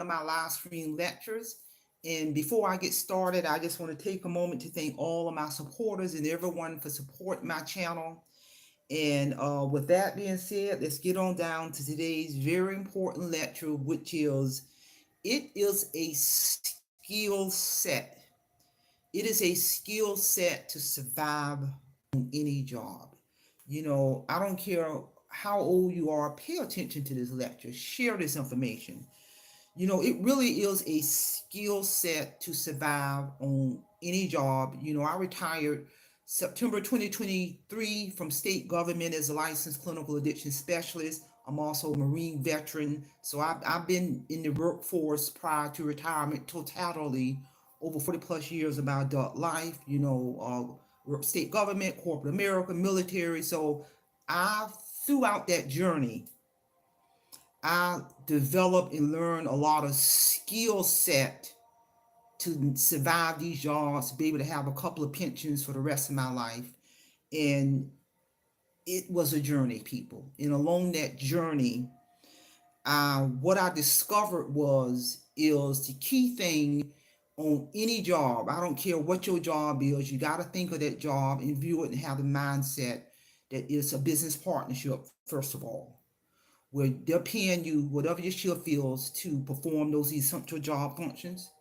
of my live stream lectures. And before I get started, I just want to take a moment to thank all of my supporters and everyone for supporting my channel. And with that being said, let's get on down to today's very important lecture, which is it is a skill set. It is a skill set to survive on any job. I don't care how old you are, pay attention to this lecture, share this information. It really is a skill set to survive on any job. I retired September 2023 from state government as a licensed clinical addiction specialist. I'm also a Marine veteran. So I've been in the workforce prior to retirement totality over 40 plus years of my adult life, state government, corporate America, military. So I, throughout that journey, I developed and learned a lot of skill set to survive these jobs, to be able to have a couple of pensions for the rest of my life. And it was a journey, people. And along that journey, what I discovered is the key thing on any job. I don't care what your job is. You got to think of that job and view it and have the mindset that it's a business partnership, first of all, where they're paying you whatever your shift feels to perform those essential job functions.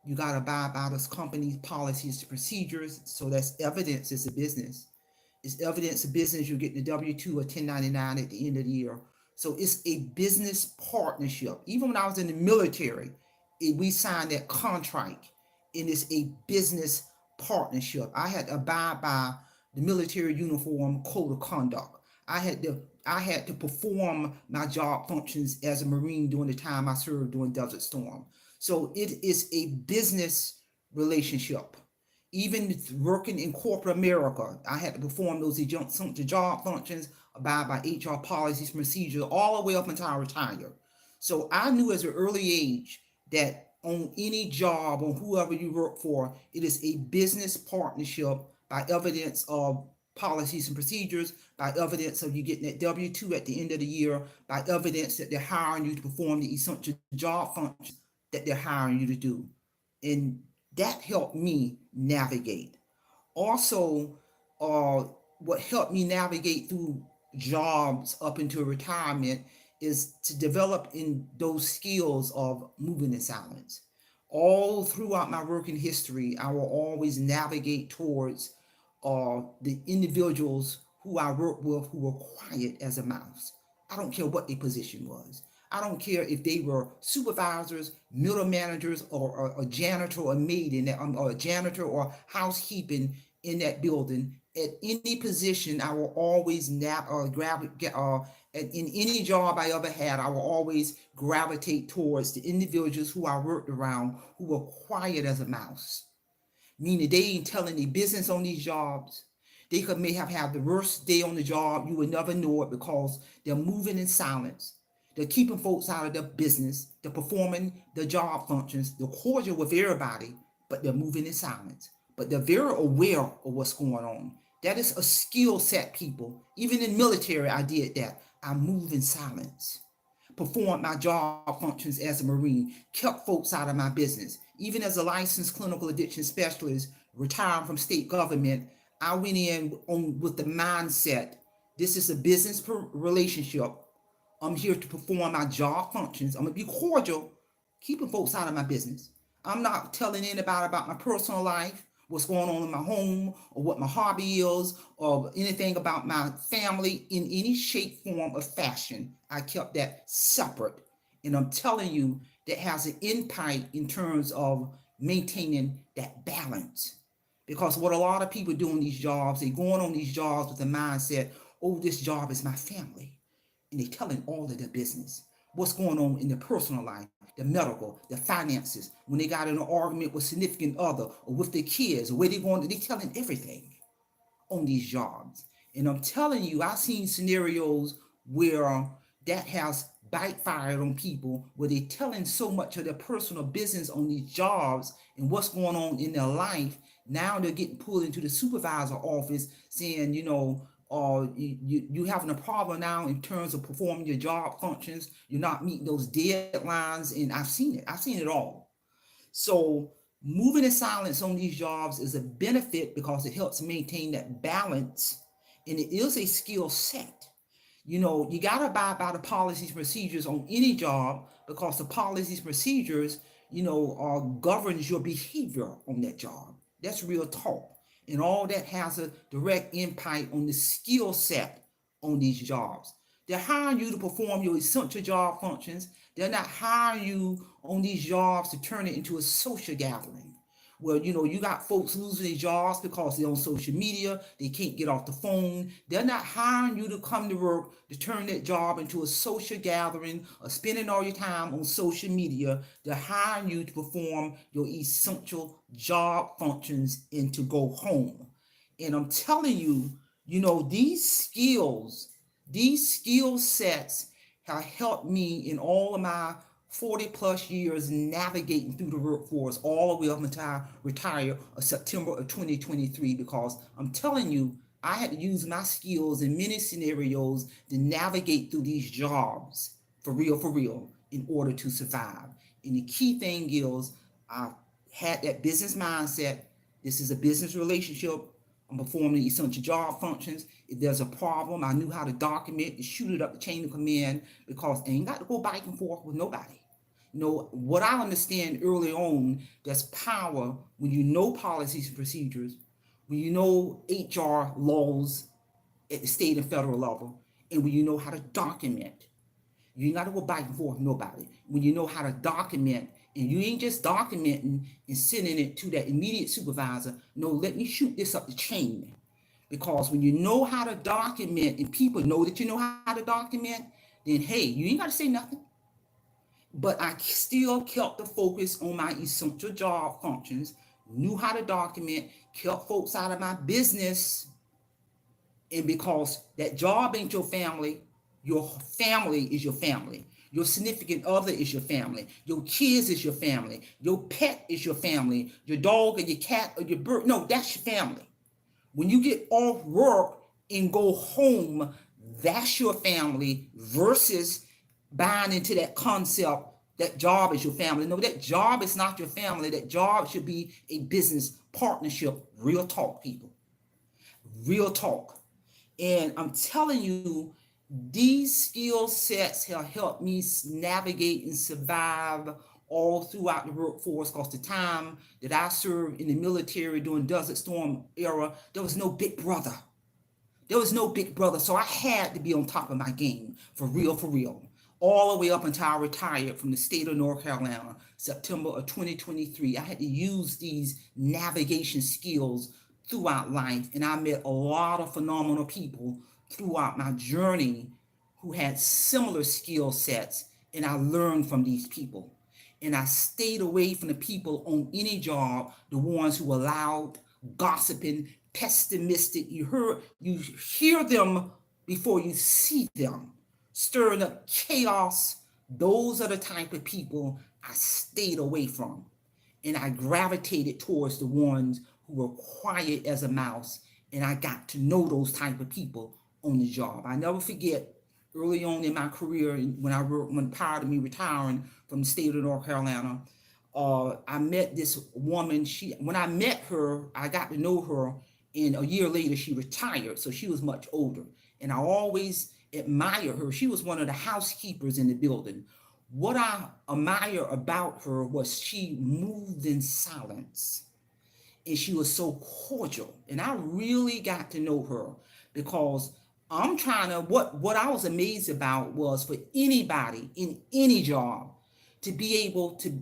You got to abide by those company's policies and procedures. So that's evidence it's a business. It's evidence of business. You're getting a W-2 or 1099 at the end of the year. So it's a business partnership. Even when I was in the military, we signed that contract, and it's a business partnership. I had to abide by the military uniform code of conduct. I had to perform my job functions as a Marine during the time I served during Desert Storm. So it is a business relationship. Even working in corporate America, I had to perform those job functions, abide by HR policies, procedures, all the way up until I retired. So I knew as an early age that on any job, on whoever you work for, it is a business partnership by evidence of policies and procedures, by evidence of you getting that W-2 at the end of the year, by evidence that they're hiring you to perform the essential job functions that they're hiring you to do. And that helped me navigate. Also, uh, what helped me navigate through jobs up into retirement is to develop in those skills of moving in silence. All throughout my working history, I will always navigate towards the individuals who I work with who were quiet as a mouse. I don't care what their position was. I don't care if they were supervisors, middle managers, or a janitor or maid in that, or a janitor or housekeeping in that building. At any position, I will always in any job I ever had, I will always gravitate towards the individuals who I worked around who were quiet as a mouse, meaning they ain't telling their business on these jobs. They could may have had the worst day on the job. You would never know it because they're moving in silence. They're keeping folks out of their business. They're performing the job functions. They're cordial with everybody, but they're moving in silence. But they're very aware of what's going on. That is a skill set, people. Even in military, I did that. I move in silence, performed my job functions as a Marine, kept folks out of my business. Even as a licensed clinical addiction specialist, retired from state government, I went in with the mindset, this is a business relationship. I'm here to perform my job functions. I'm going to be cordial, keeping folks out of my business. I'm not telling anybody about my personal life, what's going on in my home, or what my hobby is, or anything about my family in any shape, form, or fashion. I kept that separate. And I'm telling you, that has an impact in terms of maintaining that balance. Because what a lot of people do in these jobs, they're going on these jobs with the mindset, oh, this job is my family. And they're telling all of their business. What's going on in their personal life, the medical, the finances, when they got in an argument with significant other or with their kids, or where they're going, they're telling everything on these jobs. And I'm telling you, I've seen scenarios where that has backfired on people, where they're telling so much of their personal business on these jobs and what's going on in their life. Now they're getting pulled into the supervisor office saying, or you having a problem now in terms of performing your job functions. You're not meeting those deadlines, and I've seen it all. So moving in silence on these jobs is a benefit because it helps maintain that balance, and it is a skill set. You got to abide by the policies and procedures on any job, because the policies and procedures, governs your behavior on that job. That's real talk. And all that has a direct impact on the skill set on these jobs. They're hiring you to perform your essential job functions. They're not hiring you on these jobs to turn it into a social gathering. Well, you got folks losing their jobs because they're on social media. They can't get off the phone. They're not hiring you to come to work to turn that job into a social gathering or spending all your time on social media. They're hiring you to perform your essential job functions and to go home. And I'm telling you, these skill sets have helped me in all of my 40 plus years navigating through the workforce all the way up until I retire September of 2023, because I'm telling you, I had to use my skills in many scenarios to navigate through these jobs for real, in order to survive. And the key thing is, I had that business mindset. This is a business relationship. I'm performing essential job functions. If there's a problem, I knew how to document and shoot it up the chain of command, because I ain't got to go back and forth with nobody. What I understand early on, there's power when you know policies and procedures, when you know HR laws at the state and federal level, and when you know how to document. You ain't got to go back and forth with nobody. When you know how to document, and you ain't just documenting and sending it to that immediate supervisor. No, let me shoot this up the chain. Because when you know how to document and people know that you know how to document, then hey, you ain't got to say nothing. But I still kept the focus on my essential job functions, knew how to document, kept folks out of my business. And because that job ain't your family is your family. Your significant other is your family. Your kids is your family. Your pet is your family. Your dog or your cat or your bird. No, that's your family. When you get off work and go home, that's your family, versus buying into that concept that job is your family. No, that job is not your family. That job should be a business partnership. Real talk, people. Real talk. And I'm telling you, these skill sets have helped me navigate and survive all throughout the workforce, because the time that I served in the military during Desert Storm era, there was no big brother. There was no big brother. So I had to be on top of my game, for real, all the way up until I retired from the state of North Carolina, September of 2023. I had to use these navigation skills throughout life. And I met a lot of phenomenal people throughout my journey who had similar skill sets, and I learned from these people. And I stayed away from the people on any job, the ones who allowed gossiping, pessimistic. You hear them before you see them, stirring up chaos. Those are the type of people I stayed away from. And I gravitated towards the ones who were quiet as a mouse. And I got to know those type of people on the job. I never forget, early on in my career, when prior to me retiring from the state of North Carolina, I met this woman. When I met her, I got to know her, and a year later she retired, so she was much older. And I always admired her. She was one of the housekeepers in the building. What I admire about her was she moved in silence, and she was so cordial. And I really got to know her, because what I was amazed about was, for anybody in any job to be able to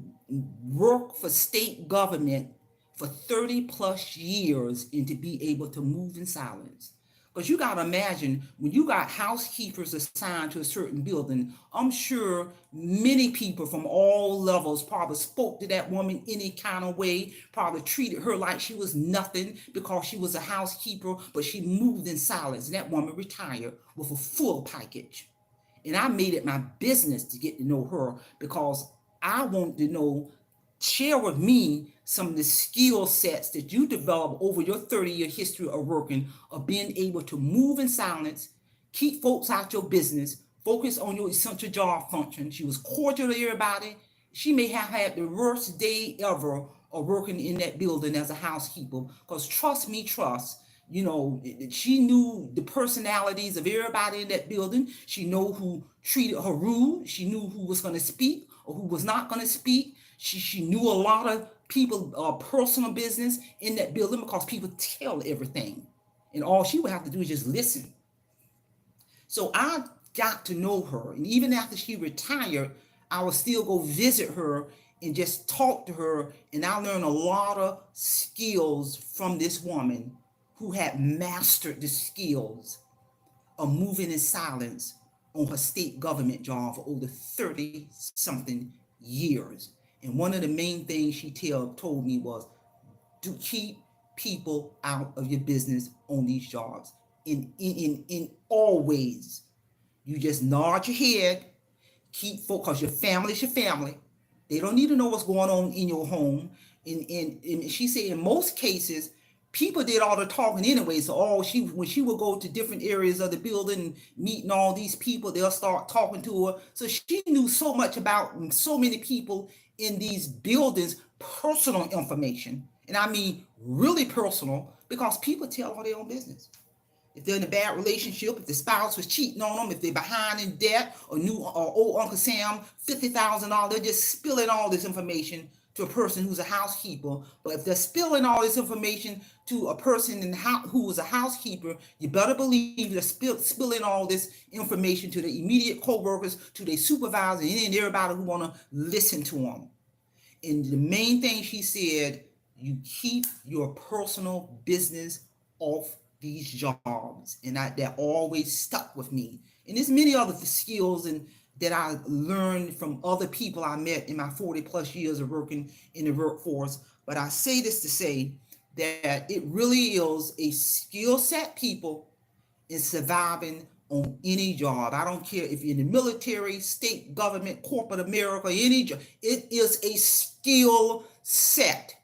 work for state government for 30 plus years and to be able to move in silence. Because you got to imagine, when you got housekeepers assigned to a certain building, I'm sure many people from all levels probably spoke to that woman any kind of way, probably treated her like she was nothing because she was a housekeeper, but she moved in silence. And that woman retired with a full package. And I made it my business to get to know her, because I wanted to know share with me some of the skill sets that you develop over your 30-year history of working, of being able to move in silence, keep folks out your business, focus on your essential job function. She was cordial to everybody. She may have had the worst day ever of working in that building as a housekeeper, because trust me, she knew the personalities of everybody in that building. She knew who treated her rude. She knew who was going to speak or who was not going to speak. She knew a lot of people personal business in that building, because people tell everything, and all she would have to do is just listen. So I got to know her, and even after she retired, I would still go visit her and just talk to her, and I learned a lot of skills from this woman who had mastered the skills of moving in silence on her state government job for over 30 something years. And one of the main things she told me was, to keep people out of your business on these jobs in all ways. You just nod your head, keep focused, because your family is your family. They don't need to know what's going on in your home. And she said in most cases, people did all the talking anyway. So when she would go to different areas of the building, meeting all these people, they'll start talking to her. So she knew so much about so many people in these buildings, personal information. And I mean really personal, because people tell all their own business. If they're in a bad relationship, if the spouse was cheating on them, if they're behind in debt, or old Uncle Sam $50,000, they're just spilling all this information to a person who's a housekeeper. But if they're spilling all this information to a person who is a housekeeper, you better believe they're spilling all this information to the immediate co-workers, to their supervisor, and everybody who want to listen to them. And the main thing she said, you keep your personal business off these jobs. And that always stuck with me. And there's many other skills that I learned from other people I met in my 40 plus years of working in the workforce. But I say this to say that it really is a skill set, people, in surviving on any job. I don't care if you're in the military, state government, corporate America, any job. It is a skill set.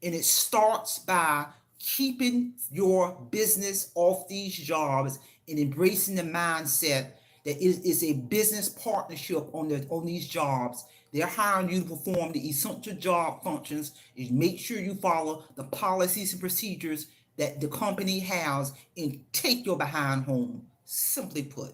And it starts by keeping your business off these jobs and embracing the mindset that it is a business partnership on these jobs. They're hiring you to perform the essential job functions. Is make sure you follow the policies and procedures that the company has, and take your behind home, simply put.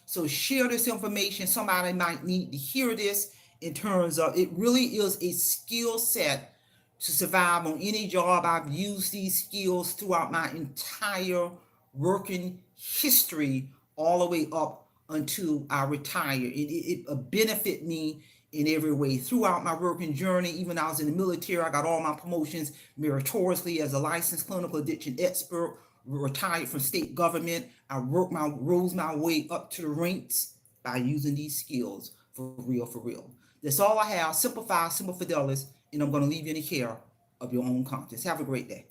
So share this information. Somebody might need to hear this, in terms of it really is a skill set to survive on any job. I've used these skills throughout my entire working history, all the way up until I retire. It benefit me in every way throughout my working journey. Even when I was in the military, I got all my promotions meritoriously as a licensed clinical addiction expert. Retired from state government, I rose my way up to the ranks by using these skills. For real. That's all I have. Simplify, simple fidelis, and I'm going to leave you in the care of your own conscience. Have a great day.